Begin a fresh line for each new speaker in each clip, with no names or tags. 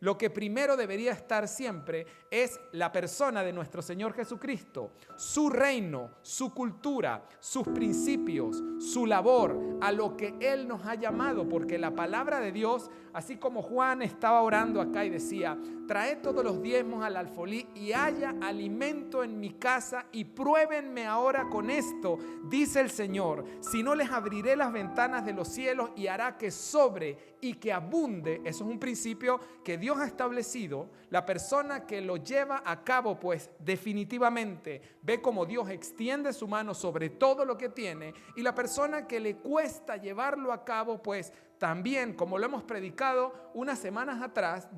lo que primero debería estar siempre es la persona de nuestro Señor Jesucristo, su reino, su cultura, sus principios, su labor, a lo que Él nos ha llamado, porque la palabra de Dios, así como Juan estaba orando acá y decía, traed todos los diezmos al alfolí y haya alimento en mi casa y pruébenme ahora con esto, dice el Señor, si no les abriré las ventanas de los cielos y hará que sobre y que abunde. Eso es un principio que Dios ha establecido. La persona que lo lleva a cabo, pues definitivamente ve como Dios extiende su mano sobre todo lo que tiene, y la persona que le cuesta llevarlo a cabo, pues también, como lo hemos predicado unas semanas atrás,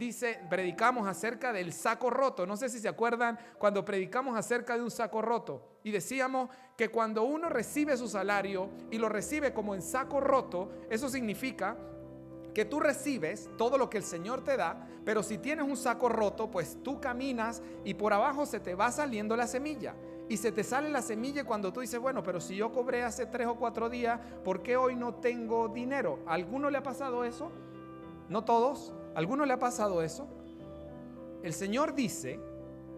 predicamos acerca del saco roto. No sé si se acuerdan cuando predicamos acerca de un saco roto y decíamos que cuando uno recibe su salario y lo recibe como en saco roto, eso significa que tú recibes todo lo que el Señor te da, pero si tienes un saco roto, pues tú caminas y por abajo se te va saliendo la semilla. Y se te sale la semilla cuando tú dices, bueno, pero si yo cobré hace 3 o 4 días, ¿por qué hoy no tengo dinero? ¿A alguno le ha pasado eso? No todos. ¿A alguno le ha pasado eso? El Señor dice,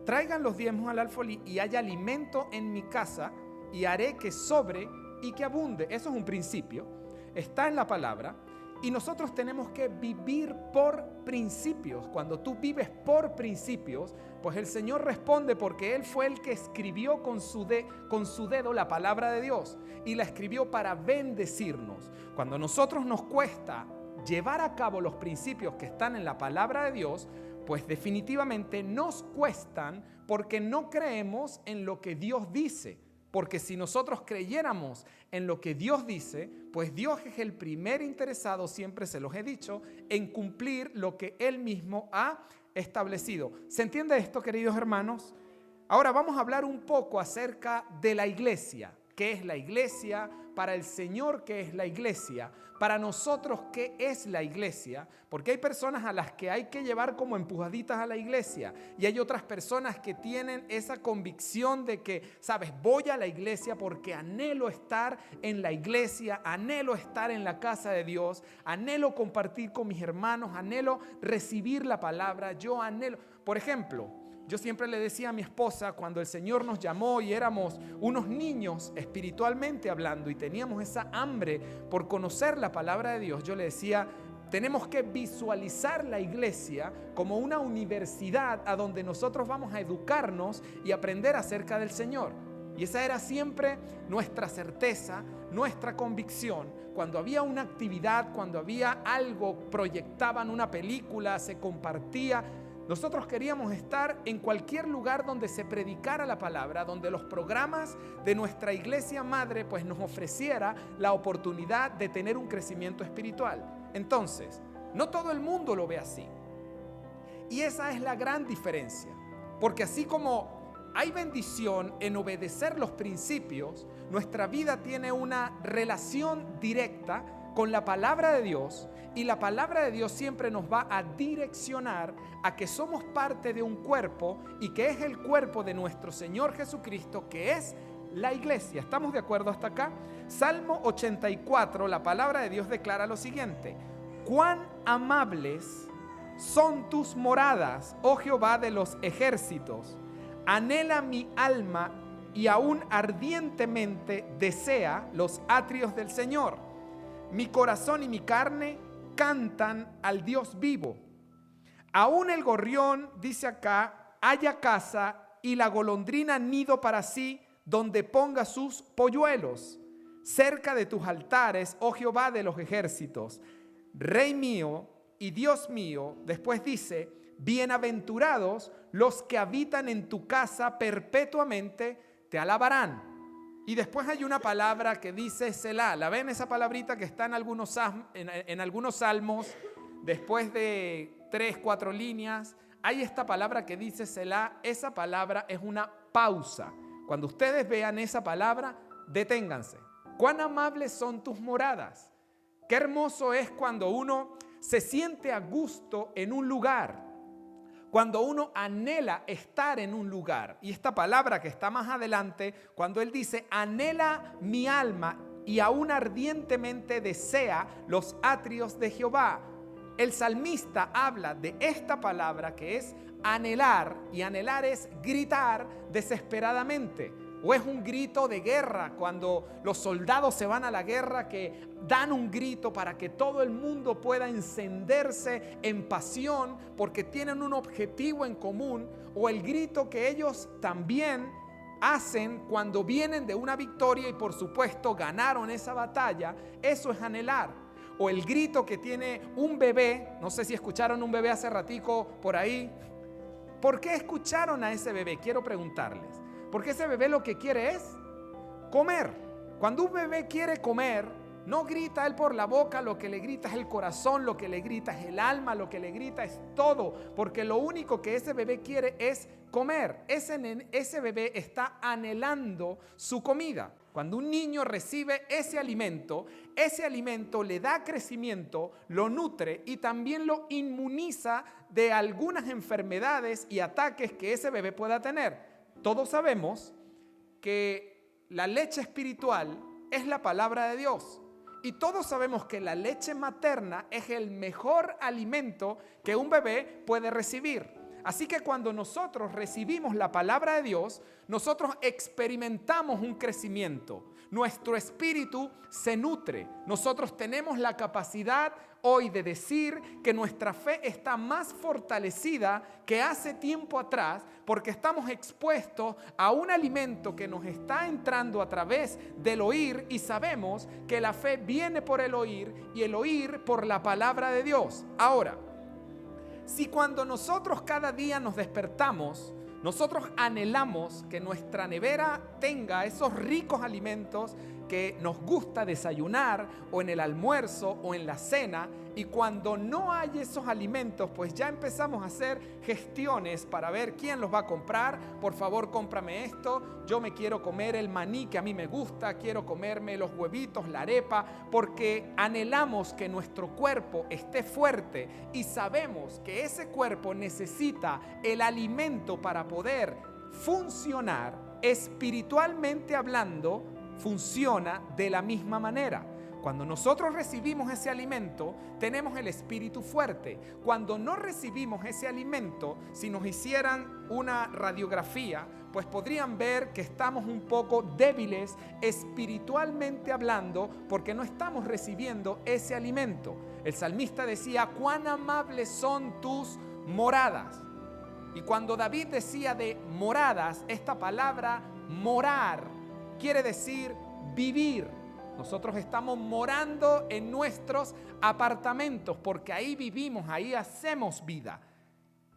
traigan los diezmos al alfolí y haya alimento en mi casa y haré que sobre y que abunde. Eso es un principio. Está en la palabra. Y nosotros tenemos que vivir por principios. Cuando tú vives por principios, pues el Señor responde porque Él fue el que escribió con su dedo la palabra de Dios y la escribió para bendecirnos. Cuando a nosotros nos cuesta llevar a cabo los principios que están en la palabra de Dios, pues definitivamente nos cuestan porque no creemos en lo que Dios dice. Porque si nosotros creyéramos en lo que Dios dice, pues Dios es el primer interesado, siempre se los he dicho, en cumplir lo que Él mismo ha establecido. ¿Se entiende esto, queridos hermanos? Ahora vamos a hablar un poco acerca de la iglesia. ¿Qué es la iglesia? Para el Señor, ¿qué es la iglesia? Para nosotros, ¿qué es la iglesia? Porque hay personas a las que hay que llevar como empujaditas a la iglesia y hay otras personas que tienen esa convicción de que, sabes, voy a la iglesia porque anhelo estar en la iglesia, anhelo estar en la casa de Dios, anhelo compartir con mis hermanos, anhelo recibir la palabra, yo anhelo. Por ejemplo, yo siempre le decía a mi esposa cuando el Señor nos llamó y éramos unos niños espiritualmente hablando y teníamos esa hambre por conocer la palabra de Dios, yo le decía, tenemos que visualizar la iglesia como una universidad a donde nosotros vamos a educarnos y aprender acerca del Señor. Y esa era siempre nuestra certeza, nuestra convicción. Cuando había una actividad, cuando había algo, proyectaban una película, se compartía. Nosotros queríamos estar en cualquier lugar donde se predicara la palabra, donde los programas de nuestra iglesia madre pues nos ofreciera la oportunidad de tener un crecimiento espiritual. Entonces, no todo el mundo lo ve así. Y esa es la gran diferencia, porque así como hay bendición en obedecer los principios, nuestra vida tiene una relación directa con la palabra de Dios, y la palabra de Dios siempre nos va a direccionar a que somos parte de un cuerpo y que es el cuerpo de nuestro Señor Jesucristo, que es la iglesia. ¿Estamos de acuerdo hasta acá? Salmo 84, la palabra de Dios declara lo siguiente: cuán amables son tus moradas, oh Jehová de los ejércitos. Anhela mi alma y aún ardientemente desea los atrios del Señor. Mi corazón y mi carne cantan al Dios vivo. Aún el gorrión, dice acá, halla casa y la golondrina nido para sí, donde ponga sus polluelos. Cerca de tus altares, oh Jehová de los ejércitos, Rey mío y Dios mío. Después dice, bienaventurados los que habitan en tu casa perpetuamente, te alabarán. Y después hay una palabra que dice Selah. ¿La ven esa palabrita que está en algunos salmos? Después de 3, 4 líneas, hay esta palabra que dice Selah. Esa palabra es una pausa. Cuando ustedes vean esa palabra, deténganse. Cuán amables son tus moradas. Qué hermoso es cuando uno se siente a gusto en un lugar. Cuando uno anhela estar en un lugar. Y esta palabra que está más adelante, cuando él dice, anhela mi alma y aún ardientemente desea los atrios de Jehová. el salmista habla de esta palabra que es anhelar, y anhelar es gritar desesperadamente. O es un grito de guerra cuando los soldados se van a la guerra, que dan un grito para que todo el mundo pueda encenderse en pasión porque tienen un objetivo en común. O el grito que ellos también hacen cuando vienen de una victoria y por supuesto ganaron esa batalla. Eso es anhelar. O el grito que tiene un bebé. No sé si escucharon un bebé hace ratico por ahí. ¿Por qué escucharon a ese bebé? Quiero preguntarles. Porque ese bebé lo que quiere es comer. Cuando un bebé quiere comer, no grita él por la boca, lo que le grita es el corazón, lo que le grita es el alma, lo que le grita es todo. Porque lo único que ese bebé quiere es comer. Ese bebé está anhelando su comida. Cuando un niño recibe ese alimento le da crecimiento, lo nutre y también lo inmuniza de algunas enfermedades y ataques que ese bebé pueda tener. Todos sabemos que la leche espiritual es la palabra de Dios. Y todos sabemos que la leche materna es el mejor alimento que un bebé puede recibir. Así que cuando nosotros recibimos la palabra de Dios, nosotros experimentamos un crecimiento. Nuestro espíritu se nutre. Nosotros tenemos la capacidad hoy de decir que nuestra fe está más fortalecida que hace tiempo atrás, porque estamos expuestos a un alimento que nos está entrando a través del oír, y sabemos que la fe viene por el oír y el oír por la palabra de Dios. Ahora, si cuando nosotros cada día nos despertamos, nosotros anhelamos que nuestra nevera tenga esos ricos alimentos que nos gusta desayunar o en el almuerzo o en la cena, y cuando no hay esos alimentos, pues ya empezamos a hacer gestiones para ver quién los va a comprar. Por favor, cómprame esto, yo me quiero comer el maní que a mí me gusta, quiero comerme los huevitos, la arepa, porque anhelamos que nuestro cuerpo esté fuerte y sabemos que ese cuerpo necesita el alimento para poder funcionar. Espiritualmente hablando, funciona de la misma manera. Cuando nosotros recibimos ese alimento, tenemos el espíritu fuerte. Cuando no recibimos ese alimento, si nos hicieran una radiografía, pues podrían ver que estamos un poco débiles espiritualmente hablando, porque no estamos recibiendo ese alimento. El salmista decía: cuán amables son tus moradas. Y cuando David decía de moradas, esta palabra morar quiere decir vivir. Nosotros estamos morando en nuestros apartamentos porque ahí vivimos, ahí hacemos vida.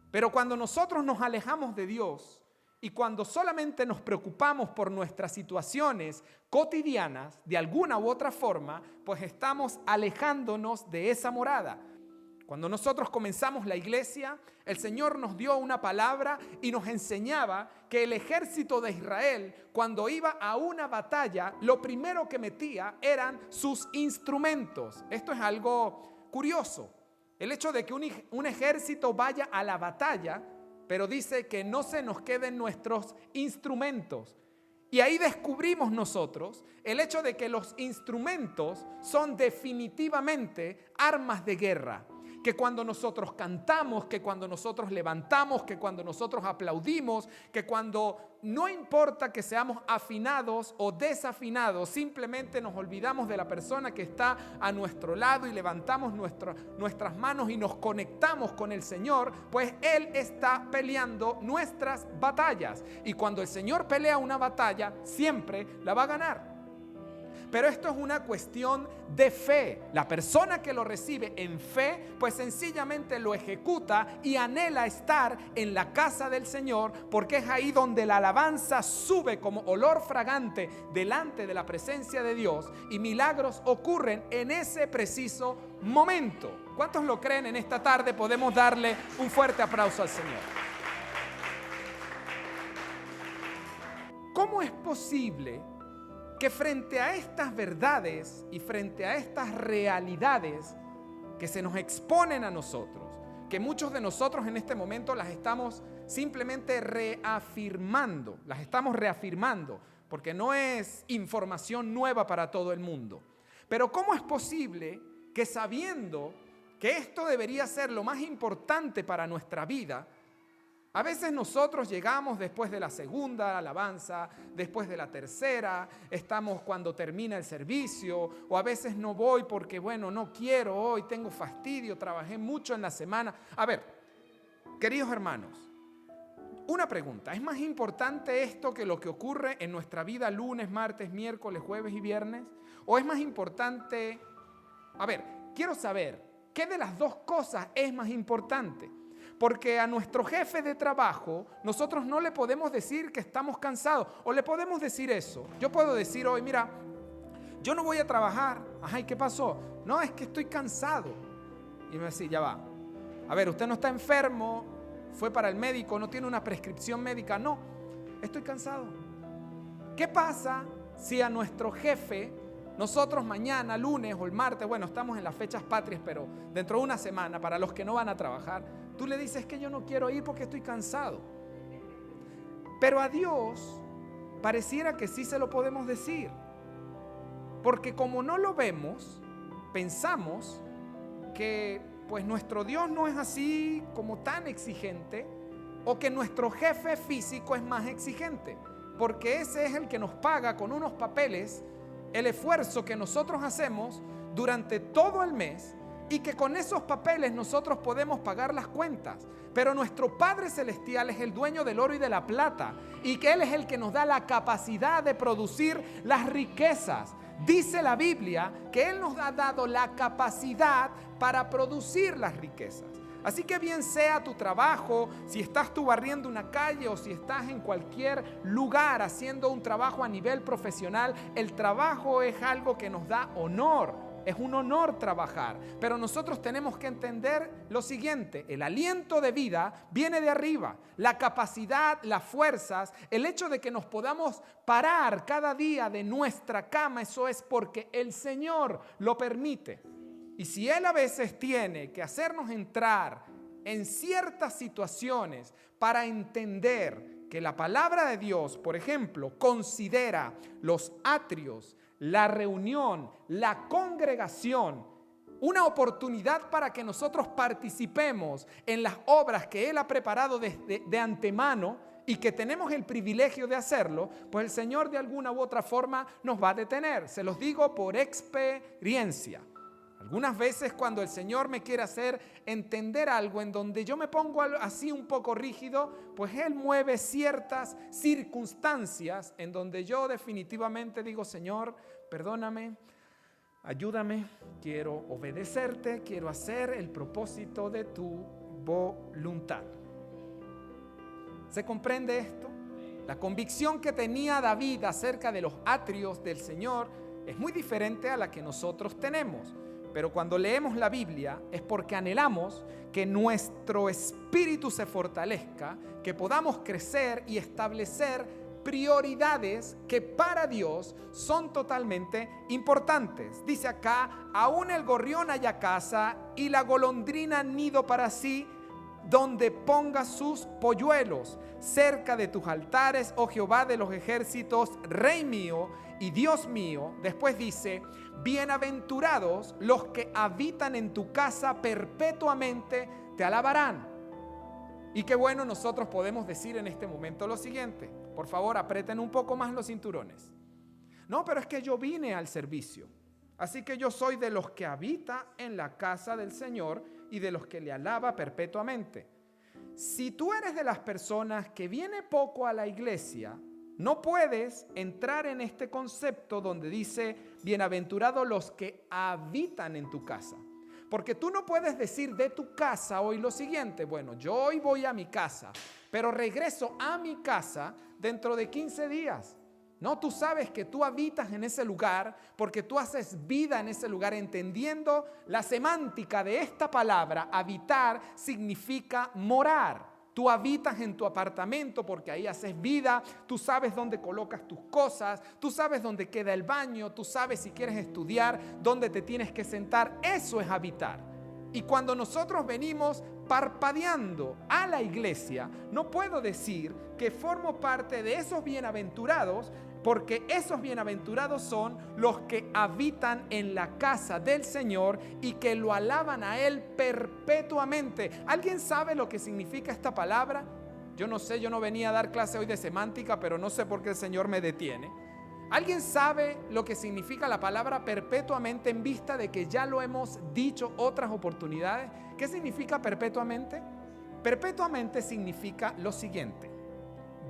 Pero cuando nosotros nos alejamos de Dios y cuando solamente nos preocupamos por nuestras situaciones cotidianas, de alguna u otra forma, pues estamos alejándonos de esa morada. Cuando nosotros comenzamos la iglesia, el Señor nos dio una palabra y nos enseñaba que el ejército de Israel, cuando iba a una batalla, lo primero que metía eran sus instrumentos. Esto es algo curioso. El hecho de que un ejército vaya a la batalla, pero dice que no se nos queden nuestros instrumentos. Y ahí descubrimos nosotros el hecho de que los instrumentos son definitivamente armas de guerra. Que cuando nosotros cantamos, que cuando nosotros levantamos, que cuando nosotros aplaudimos, que cuando no importa que seamos afinados o desafinados, simplemente nos olvidamos de la persona que está a nuestro lado y levantamos nuestras manos y nos conectamos con el Señor, pues Él está peleando nuestras batallas. Y cuando el Señor pelea una batalla, siempre la va a ganar. Pero esto es una cuestión de fe. La persona que lo recibe en fe, pues sencillamente lo ejecuta y anhela estar en la casa del Señor, porque es ahí donde la alabanza sube como olor fragante delante de la presencia de Dios y milagros ocurren en ese preciso momento. ¿Cuántos lo creen en esta tarde? Podemos darle un fuerte aplauso al Señor. ¿Cómo es posible que frente a estas verdades y frente a estas realidades que se nos exponen a nosotros, que muchos de nosotros en este momento las estamos simplemente reafirmando, porque no es información nueva para todo el mundo? Pero ¿cómo es posible que sabiendo que esto debería ser lo más importante para nuestra vida, a veces nosotros llegamos después de la segunda alabanza, después de la tercera, estamos cuando termina el servicio, o a veces no voy porque, bueno, no quiero hoy, tengo fastidio, trabajé mucho en la semana. A ver, queridos hermanos, una pregunta, ¿es más importante esto que lo que ocurre en nuestra vida lunes, martes, miércoles, jueves y viernes? ¿O es más importante? A ver, quiero saber, ¿qué de las dos cosas es más importante? Porque a nuestro jefe de trabajo nosotros no le podemos decir que estamos cansados, o le podemos decir eso. Yo puedo decir hoy, mira, yo no voy a trabajar. Ajá, ¿y qué pasó? No, es que estoy cansado. Y me dice, ya va. A ver, usted no está enfermo, fue para el médico, no tiene una prescripción médica. No, estoy cansado. ¿Qué pasa si a nuestro jefe, nosotros mañana, lunes o el martes, bueno, estamos en las fechas patrias, pero dentro de una semana, para los que no van a trabajar, tú le dices que yo no quiero ir porque estoy cansado? Pero a Dios pareciera que sí se lo podemos decir. Porque como no lo vemos, pensamos que pues nuestro Dios no es así como tan exigente, o que nuestro jefe físico es más exigente, porque ese es el que nos paga con unos papeles el esfuerzo que nosotros hacemos durante todo el mes, y que con esos papeles nosotros podemos pagar las cuentas. Pero nuestro Padre Celestial es el dueño del oro y de la plata, y que Él es el que nos da la capacidad de producir las riquezas. Dice la Biblia que Él nos ha dado la capacidad para producir las riquezas. Así que bien sea tu trabajo, si estás tú barriendo una calle o si estás en cualquier lugar haciendo un trabajo a nivel profesional, el trabajo es algo que nos da honor. Es un honor trabajar, pero nosotros tenemos que entender lo siguiente: el aliento de vida viene de arriba, la capacidad, las fuerzas, el hecho de que nos podamos parar cada día de nuestra cama, eso es porque el Señor lo permite. Y si Él a veces tiene que hacernos entrar en ciertas situaciones para entender que la palabra de Dios, por ejemplo, considera los atrios, la reunión, la congregación, una oportunidad para que nosotros participemos en las obras que Él ha preparado de antemano, y que tenemos el privilegio de hacerlo, pues el Señor de alguna u otra forma nos va a detener. Se los digo por experiencia. Algunas veces cuando el Señor me quiere hacer entender algo en donde yo me pongo así un poco rígido, pues Él mueve ciertas circunstancias en donde yo definitivamente digo: Señor, perdóname, ayúdame, quiero obedecerte, quiero hacer el propósito de tu voluntad. ¿Se comprende esto? La convicción que tenía David acerca de los atrios del Señor es muy diferente a la que nosotros tenemos. Pero cuando leemos la Biblia es porque anhelamos que nuestro espíritu se fortalezca, que podamos crecer y establecer prioridades que para Dios son totalmente importantes. Dice acá: aún el gorrión halla casa y la golondrina nido para sí, donde ponga sus polluelos. Cerca de tus altares, oh Jehová de los ejércitos, Rey mío y Dios mío. Después dice: bienaventurados los que habitan en tu casa, perpetuamente te alabarán. Y qué bueno nosotros podemos decir en este momento lo siguiente. Por favor, aprieten un poco más los cinturones. No, pero es que yo vine al servicio, así que yo soy de los que habita en la casa del Señor y de los que le alaba perpetuamente. Si tú eres de las personas que viene poco a la iglesia, no puedes entrar en este concepto donde dice: bienaventurados los que habitan en tu casa. Porque tú no puedes decir de tu casa hoy lo siguiente: bueno, yo hoy voy a mi casa, pero regreso a mi casa dentro de 15 días. No, tú sabes que tú habitas en ese lugar porque tú haces vida en ese lugar, entendiendo la semántica de esta palabra. Habitar significa morar. Tú habitas en tu apartamento porque ahí haces vida, tú sabes dónde colocas tus cosas, tú sabes dónde queda el baño, tú sabes si quieres estudiar, dónde te tienes que sentar. Eso es habitar. Y cuando nosotros venimos parpadeando a la iglesia, no puedo decir que formo parte de esos bienaventurados porque esos bienaventurados son los que habitan en la casa del Señor y que lo alaban a Él perpetuamente. ¿Alguien sabe lo que significa esta palabra? Yo no sé, yo no venía a dar clase hoy de semántica, pero no sé por qué el Señor me detiene. ¿Alguien sabe lo que significa la palabra perpetuamente en vista de que ya lo hemos dicho otras oportunidades? ¿Qué significa perpetuamente? Perpetuamente significa lo siguiente: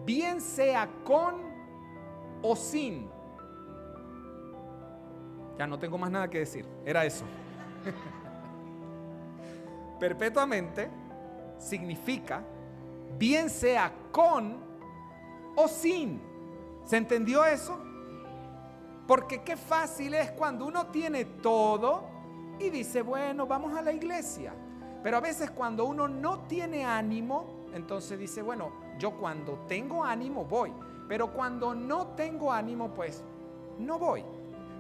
bien sea con o sin. Ya no tengo más nada que decir, era eso. Perpetuamente significa bien sea con o sin. ¿Se entendió eso? Porque qué fácil es cuando uno tiene todo y dice, bueno, vamos a la iglesia. Pero a veces cuando uno no tiene ánimo, entonces dice, bueno, yo cuando tengo ánimo voy. Pero cuando no tengo ánimo, pues no voy.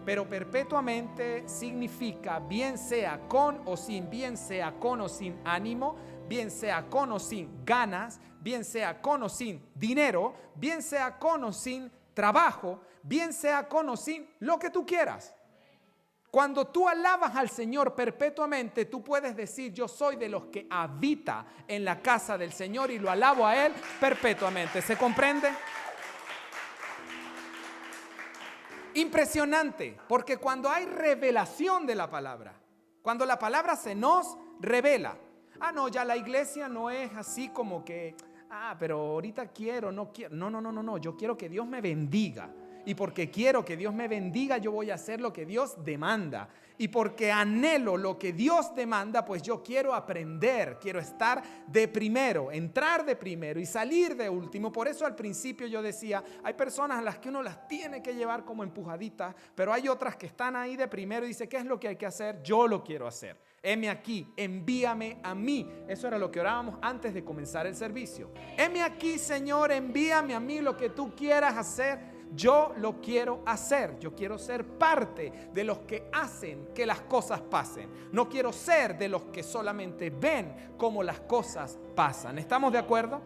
Pero perpetuamente significa bien sea con o sin, bien sea con o sin ánimo, bien sea con o sin ganas, bien sea con o sin dinero, bien sea con o sin trabajo, bien sea con o sin lo que tú quieras. Cuando tú alabas al Señor perpetuamente, tú puedes decir, yo soy de los que habita en la casa del Señor y lo alabo a Él perpetuamente. ¿Se comprende? Impresionante, porque cuando hay revelación de la palabra, cuando la palabra se nos revela, no, ya la iglesia no es así como que, pero ahorita quiero, no quiero, no, yo quiero que Dios me bendiga. Y porque quiero que Dios me bendiga, yo voy a hacer lo que Dios demanda. Y porque anhelo lo que Dios demanda, pues yo quiero aprender, quiero estar de primero, entrar de primero y salir de último. Por eso al principio yo decía, hay personas a las que uno las tiene que llevar como empujaditas, pero hay otras que están ahí de primero y dice, ¿qué es lo que hay que hacer? Yo lo quiero hacer. Heme aquí, envíame a mí. Eso era lo que orábamos antes de comenzar el servicio. Heme aquí, Señor, envíame a mí lo que tú quieras hacer. Yo lo quiero hacer, yo quiero ser parte de los que hacen que las cosas pasen. No quiero ser de los que solamente ven cómo las cosas pasan. ¿Estamos de acuerdo?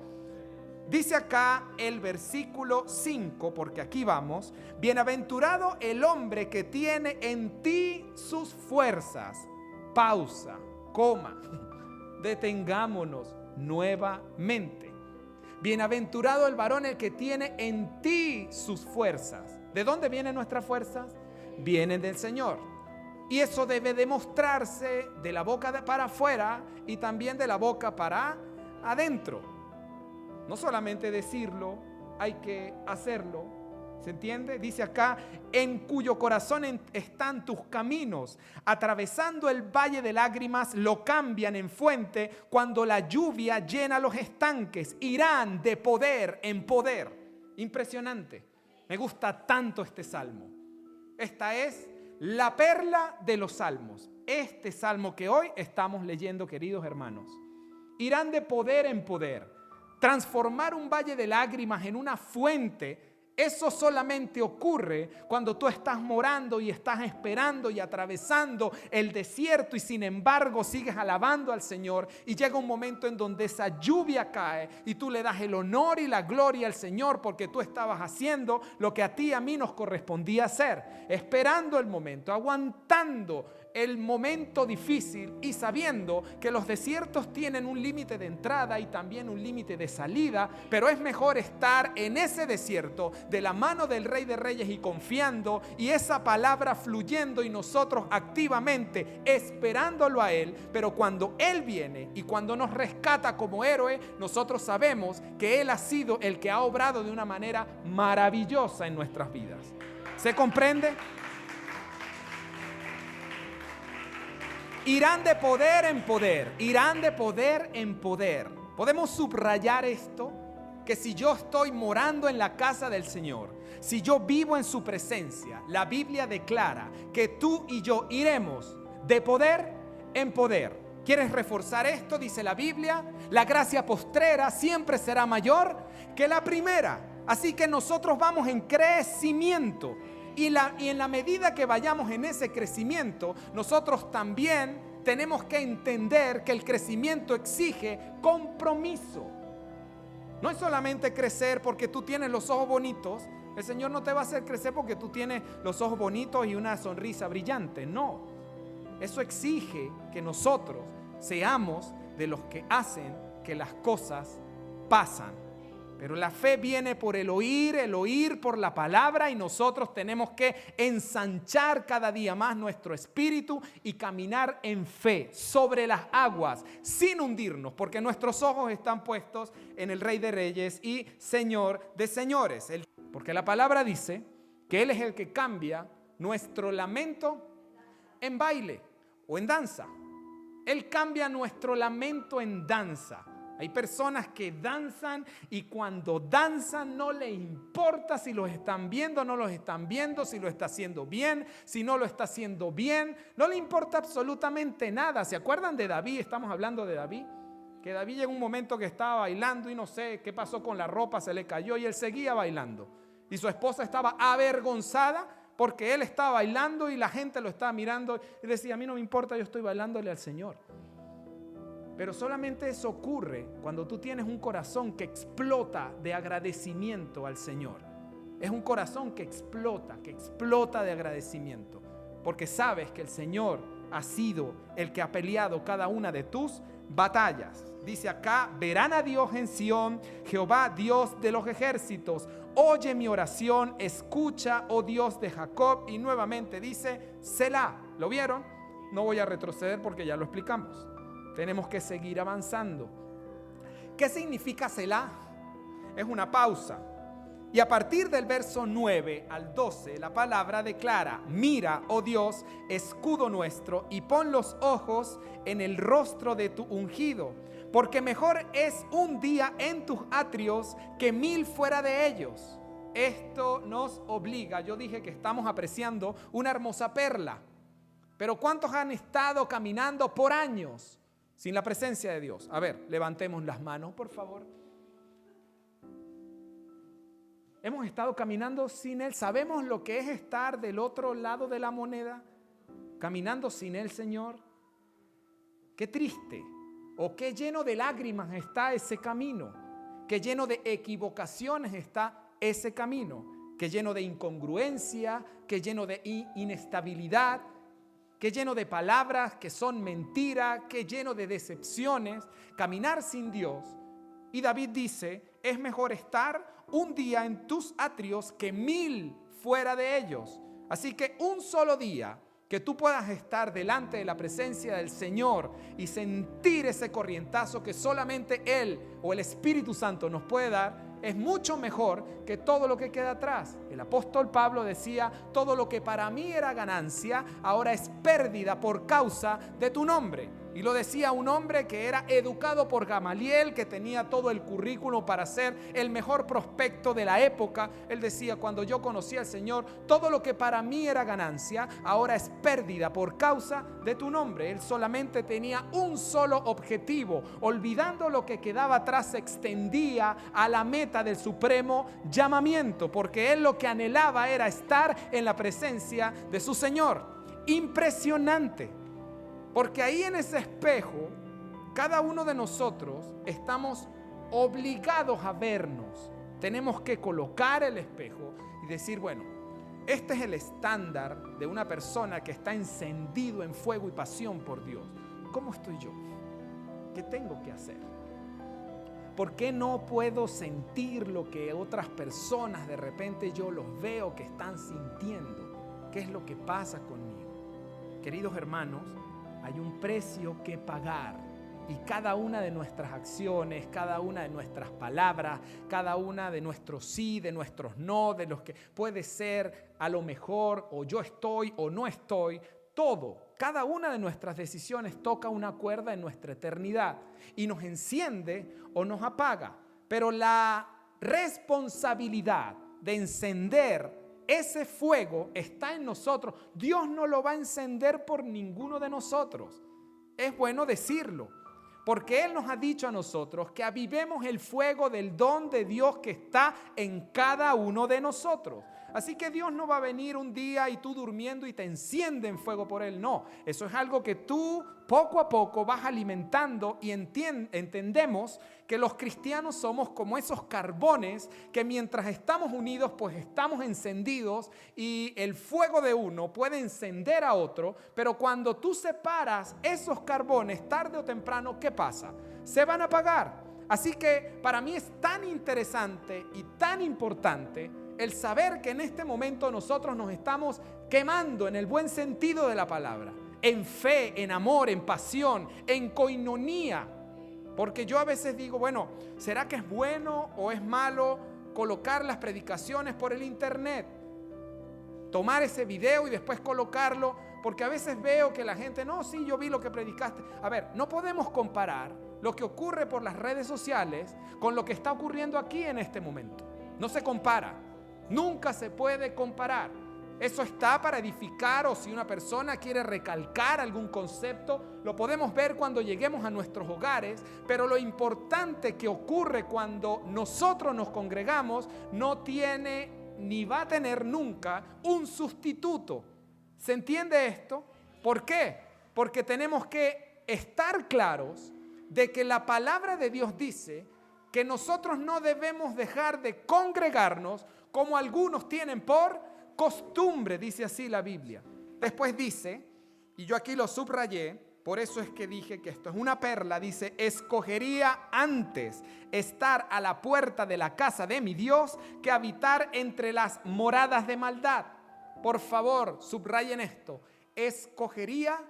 Dice acá el versículo 5, porque aquí vamos: bienaventurado el hombre que tiene en ti sus fuerzas. Pausa, coma, detengámonos nuevamente. Bienaventurado el varón el que tiene en ti sus fuerzas. ¿De dónde vienen nuestras fuerzas? Vienen del Señor. Y eso debe demostrarse de la boca para afuera y también de la boca para adentro. No solamente decirlo, hay que hacerlo. ¿Se entiende? Dice acá, en cuyo corazón están tus caminos, atravesando el valle de lágrimas, lo cambian en fuente, cuando la lluvia llena los estanques, irán de poder en poder. Impresionante. Me gusta tanto este salmo. Esta es la perla de los salmos. Este salmo que hoy estamos leyendo, queridos hermanos. Irán de poder en poder. Transformar un valle de lágrimas en una fuente. Eso solamente ocurre cuando tú estás morando y estás esperando y atravesando el desierto y sin embargo sigues alabando al Señor y llega un momento en donde esa lluvia cae y tú le das el honor y la gloria al Señor porque tú estabas haciendo lo que a ti y a mí nos correspondía hacer, esperando el momento, aguantando el momento difícil y sabiendo que los desiertos tienen un límite de entrada y también un límite de salida, pero es mejor estar en ese desierto de la mano del Rey de Reyes y confiando y esa palabra fluyendo y nosotros activamente esperándolo a Él, pero cuando Él viene y cuando nos rescata como héroe, nosotros sabemos que Él ha sido el que ha obrado de una manera maravillosa en nuestras vidas. ¿Se comprende? Irán de poder en poder, irán de poder en poder. Podemos subrayar esto, que si yo estoy morando en la casa del Señor, si yo vivo en su presencia, la Biblia declara que tú y yo iremos de poder en poder. ¿Quieres reforzar esto? Dice la Biblia, la gracia postrera siempre será mayor que la primera. Así que nosotros vamos en crecimiento. Y en la medida que vayamos en ese crecimiento, nosotros también tenemos que entender que el crecimiento exige compromiso. No es solamente crecer porque tú tienes los ojos bonitos, El Señor no te va a hacer crecer porque tú tienes los ojos bonitos y una sonrisa brillante. No. Eso exige que nosotros seamos de los que hacen que las cosas pasan. Pero la fe viene por el oír por la palabra, y nosotros tenemos que ensanchar cada día más nuestro espíritu y caminar en fe sobre las aguas sin hundirnos, porque nuestros ojos están puestos en el Rey de Reyes y Señor de Señores. Porque la palabra dice que Él es el que cambia nuestro lamento en baile o en danza. Él cambia nuestro lamento en danza. Hay personas que danzan y cuando danzan no le importa si los están viendo o no los están viendo, si lo está haciendo bien, si no lo está haciendo bien. No le importa absolutamente nada. ¿Se acuerdan de David? Estamos hablando de David. Que David llegó un momento que estaba bailando y no sé qué pasó con la ropa, se le cayó y él seguía bailando. Y su esposa estaba avergonzada porque él estaba bailando y la gente lo estaba mirando. Y decía, a mí no me importa, yo estoy bailándole al Señor. Pero solamente eso ocurre cuando tú tienes un corazón que explota de agradecimiento al Señor. Es un corazón que explota de agradecimiento. Porque sabes que el Señor ha sido el que ha peleado cada una de tus batallas. Dice acá, verán a Dios en Sión, Jehová Dios de los ejércitos. Oye mi oración, escucha, oh Dios de Jacob. Y nuevamente dice, Selah. ¿Lo vieron? No voy a retroceder porque ya lo explicamos. Tenemos que seguir avanzando. ¿Qué significa Selah? Es una pausa. Y a partir del verso 9 al 12, la palabra declara, mira, oh Dios, escudo nuestro, y pon los ojos en el rostro de tu ungido, porque mejor es un día en tus atrios que 1000 fuera de ellos. Esto nos obliga, yo dije que estamos apreciando una hermosa perla, pero ¿cuántos han estado caminando por años sin la presencia de Dios? A ver, levantemos las manos, por favor. Hemos estado caminando sin Él. ¿Sabemos lo que es estar del otro lado de la moneda? Caminando sin Él, Señor. Qué triste o qué lleno de lágrimas está ese camino. Qué lleno de equivocaciones está ese camino. Qué lleno de incongruencia, qué lleno de inestabilidad. Qué lleno de palabras que son mentira, qué lleno de decepciones, caminar sin Dios. Y David dice, es mejor estar un día en tus atrios que 1000 fuera de ellos. Así que un solo día que tú puedas estar delante de la presencia del Señor y sentir ese corrientazo que solamente Él o el Espíritu Santo nos puede dar, es mucho mejor que todo lo que queda atrás. El apóstol Pablo decía, todo lo que para mí era ganancia, ahora es pérdida por causa de tu nombre. Y lo decía un hombre que era educado por Gamaliel, que tenía todo el currículo para ser el mejor prospecto de la época. Él decía, cuando yo conocí al Señor, todo lo que para mí era ganancia, ahora es pérdida por causa de tu nombre. Él solamente tenía un solo objetivo. Olvidando lo que quedaba atrás, se extendía a la meta del supremo llamamiento, porque él lo que anhelaba era estar en la presencia de su Señor. Impresionante. Porque ahí en ese espejo, cada uno de nosotros estamos obligados a vernos. Tenemos que colocar el espejo y decir, bueno, este es el estándar de una persona que está encendido en fuego y pasión por Dios. ¿Cómo estoy yo? ¿Qué tengo que hacer? ¿Por qué no puedo sentir lo que otras personas de repente yo los veo que están sintiendo? ¿Qué es lo que pasa conmigo? Queridos hermanos, hay un precio que pagar y cada una de nuestras acciones, cada una de nuestras palabras, cada una de nuestros sí, de nuestros no, de los que puede ser a lo mejor o yo estoy o no estoy, todo, cada una de nuestras decisiones toca una cuerda en nuestra eternidad y nos enciende o nos apaga. Pero la responsabilidad de encender ese fuego está en nosotros. Dios no lo va a encender por ninguno de nosotros. Es bueno decirlo, porque Él nos ha dicho a nosotros que avivemos el fuego del don de Dios que está en cada uno de nosotros. Así que Dios no va a venir un día y tú durmiendo y te enciende en fuego por Él. No, eso es algo que tú poco a poco vas alimentando y entendemos que los cristianos somos como esos carbones que mientras estamos unidos pues estamos encendidos y el fuego de uno puede encender a otro, pero cuando tú separas esos carbones tarde o temprano, ¿qué pasa? Se van a apagar. Así que para mí es tan interesante y tan importante el saber que en este momento nosotros nos estamos quemando en el buen sentido de la palabra, en fe, en amor, en pasión, en coinonía. Porque yo a veces digo, bueno, ¿será que es bueno o es malo colocar las predicaciones por el internet? Tomar ese video y después colocarlo, porque a veces veo que la gente, no, sí, yo vi lo que predicaste. A ver, no podemos comparar lo que ocurre por las redes sociales con lo que está ocurriendo aquí en este momento. No se compara, nunca se puede comparar. Eso está para edificar, o si una persona quiere recalcar algún concepto, lo podemos ver cuando lleguemos a nuestros hogares, pero lo importante que ocurre cuando nosotros nos congregamos no tiene ni va a tener nunca un sustituto. ¿Se entiende esto? ¿Por qué? Porque tenemos que estar claros de que la palabra de Dios dice que nosotros no debemos dejar de congregarnos como algunos tienen por costumbre, dice así la Biblia. Después dice, y yo aquí lo subrayé, por eso es que dije que esto es una perla, dice, escogería antes estar a la puerta de la casa de mi Dios que habitar entre las moradas de maldad. Por favor, subrayen esto, escogería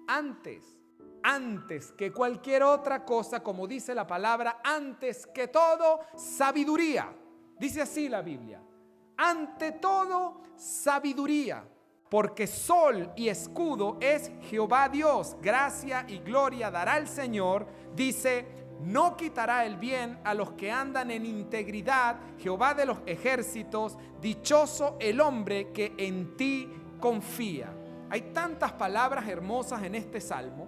antes que cualquier otra cosa, como dice la palabra, antes que todo, sabiduría. Dice así la Biblia, ante todo, sabiduría, porque sol y escudo es Jehová Dios, gracia y gloria dará el Señor, dice, no quitará el bien a los que andan en integridad, Jehová de los ejércitos, dichoso el hombre que en ti confía. Hay tantas palabras hermosas en este salmo,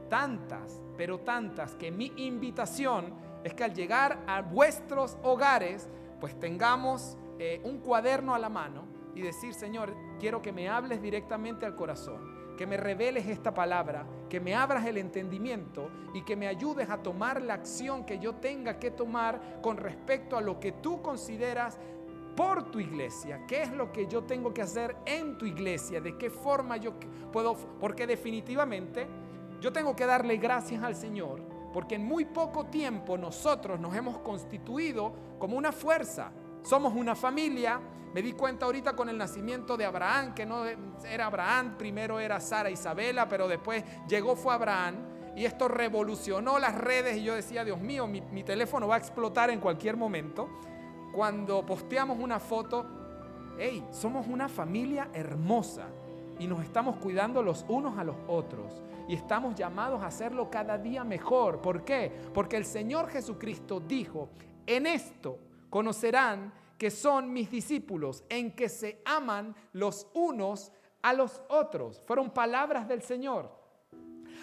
tantas, pero tantas, que mi invitación es que al llegar a vuestros hogares, pues tengamos un cuaderno a la mano y decir, Señor, quiero que me hables directamente al corazón, que me reveles esta palabra, que me abras el entendimiento y que me ayudes a tomar la acción que yo tenga que tomar con respecto a lo que tú consideras por tu iglesia. ¿Qué es lo que yo tengo que hacer en tu iglesia? ¿De qué forma yo puedo? Porque definitivamente yo tengo que darle gracias al Señor, porque en muy poco tiempo nosotros nos hemos constituido como una fuerza. Somos una familia. Me di cuenta ahorita con el nacimiento de Abraham, que no era Abraham, primero era Sara Isabela, pero después fue Abraham, y esto revolucionó las redes y yo decía, Dios mío, mi teléfono va a explotar en cualquier momento. Cuando posteamos una foto, hey, somos una familia hermosa y nos estamos cuidando los unos a los otros y estamos llamados a hacerlo cada día mejor. ¿Por qué? Porque el Señor Jesucristo dijo, en esto conocerán que son mis discípulos, en que se aman los unos a los otros. Fueron palabras del Señor.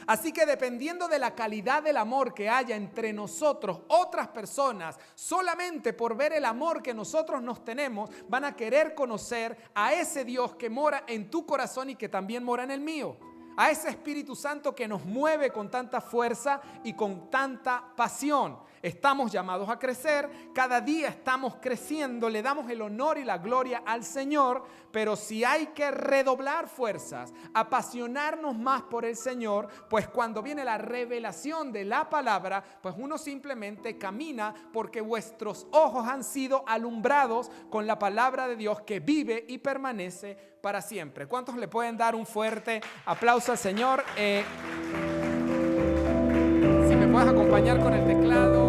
Así que dependiendo de la calidad del amor que haya entre nosotros, otras personas, solamente por ver el amor que nosotros nos tenemos, van a querer conocer a ese Dios que mora en tu corazón y que también mora en el mío. A ese Espíritu Santo que nos mueve con tanta fuerza y con tanta pasión. Estamos llamados a crecer, cada día estamos creciendo, le damos el honor y la gloria al Señor, pero si hay que redoblar fuerzas, apasionarnos más por el Señor, pues cuando viene la revelación de la palabra, pues uno simplemente camina porque vuestros ojos han sido alumbrados con la palabra de Dios que vive y permanece para siempre. ¿Cuántos le pueden dar un fuerte aplauso al Señor? Si me puedes acompañar con el teclado.